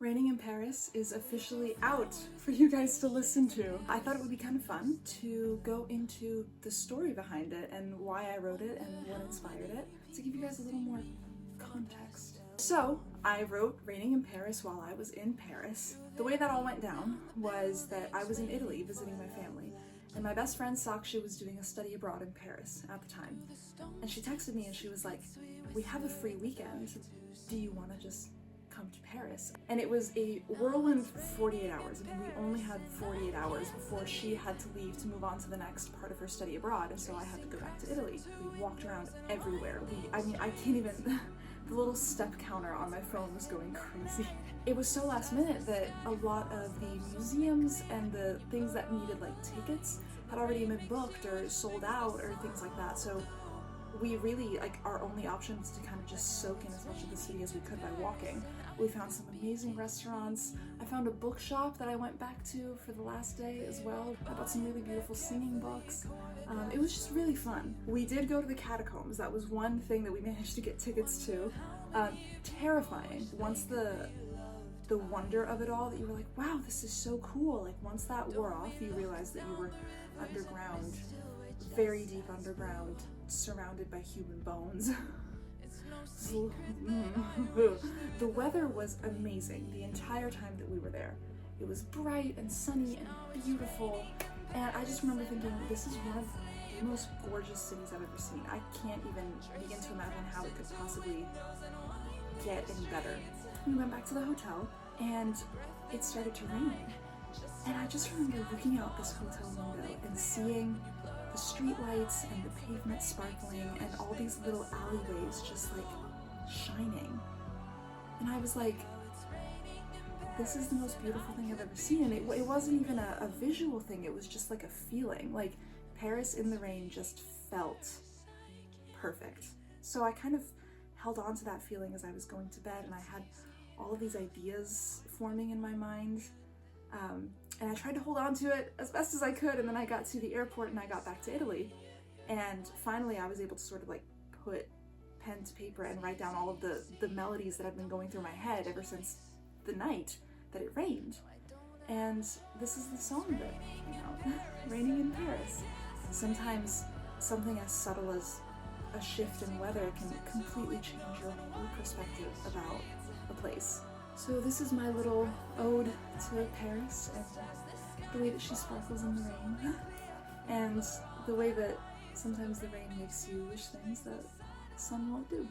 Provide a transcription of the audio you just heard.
Raining in Paris is officially out for you guys to listen to. I thought it would be kind of fun to go into the story behind it and why I wrote it and what inspired it, to give you guys a little more context. So, I wrote Raining in Paris while I was in Paris. The way that all went down was that I was in Italy visiting my family, and my best friend Saksha was doing a study abroad in Paris at the time. And she texted me and she was like, "We have a free weekend. Do you want to just come to Paris?" And it was a whirlwind 48 hours. I mean, we only had 48 hours before she had to leave to move on to the next part of her study abroad, and so I had to go back to Italy. We walked around everywhere. I can't even, the little step counter on my phone was going crazy. It was so last minute that a lot of the museums and the things that needed like tickets had already been booked or sold out or things like that. So we really, our only option was to kind of just soak in as much of the city as we could by walking. We found some amazing restaurants. I found a bookshop that I went back to for the last day as well. I bought some really beautiful singing books. It was just really fun. We did go to the catacombs. That was one thing that we managed to get tickets to. Terrifying. Once the wonder of it all, that you were like, wow, this is so cool. Like once that wore off, you realized that you were underground, very deep underground, surrounded by human bones. The weather was amazing the entire time that we were there. It was bright and sunny and beautiful, and I just remember thinking, this is one of the most gorgeous cities I've ever seen. I can't even begin to imagine how it could possibly get any better. We went back to the hotel and it started to rain, and I just remember looking out this hotel window and seeing the street lights and the pavement sparkling and all these little alleyways just like shining. And I was like, this is the most beautiful thing I've ever seen. And it wasn't even a visual thing, it was just like a feeling. Like Paris in the rain just felt perfect. So I kind of held on to that feeling as I was going to bed, and I had all of these ideas forming in my mind. And I tried to hold on to it as best as I could, and then I got to the airport and I got back to Italy. And finally I was able to sort of like put pen to paper and write down all of the melodies that I've been going through my head ever since the night that it rained. And this is the song that came out, Raining in Paris. Sometimes something as subtle as a shift in weather can completely change your whole perspective about a place. So this is my little ode to Paris and the way that she sparkles in the rain, and the way that sometimes the rain makes you wish things that the sun won't do.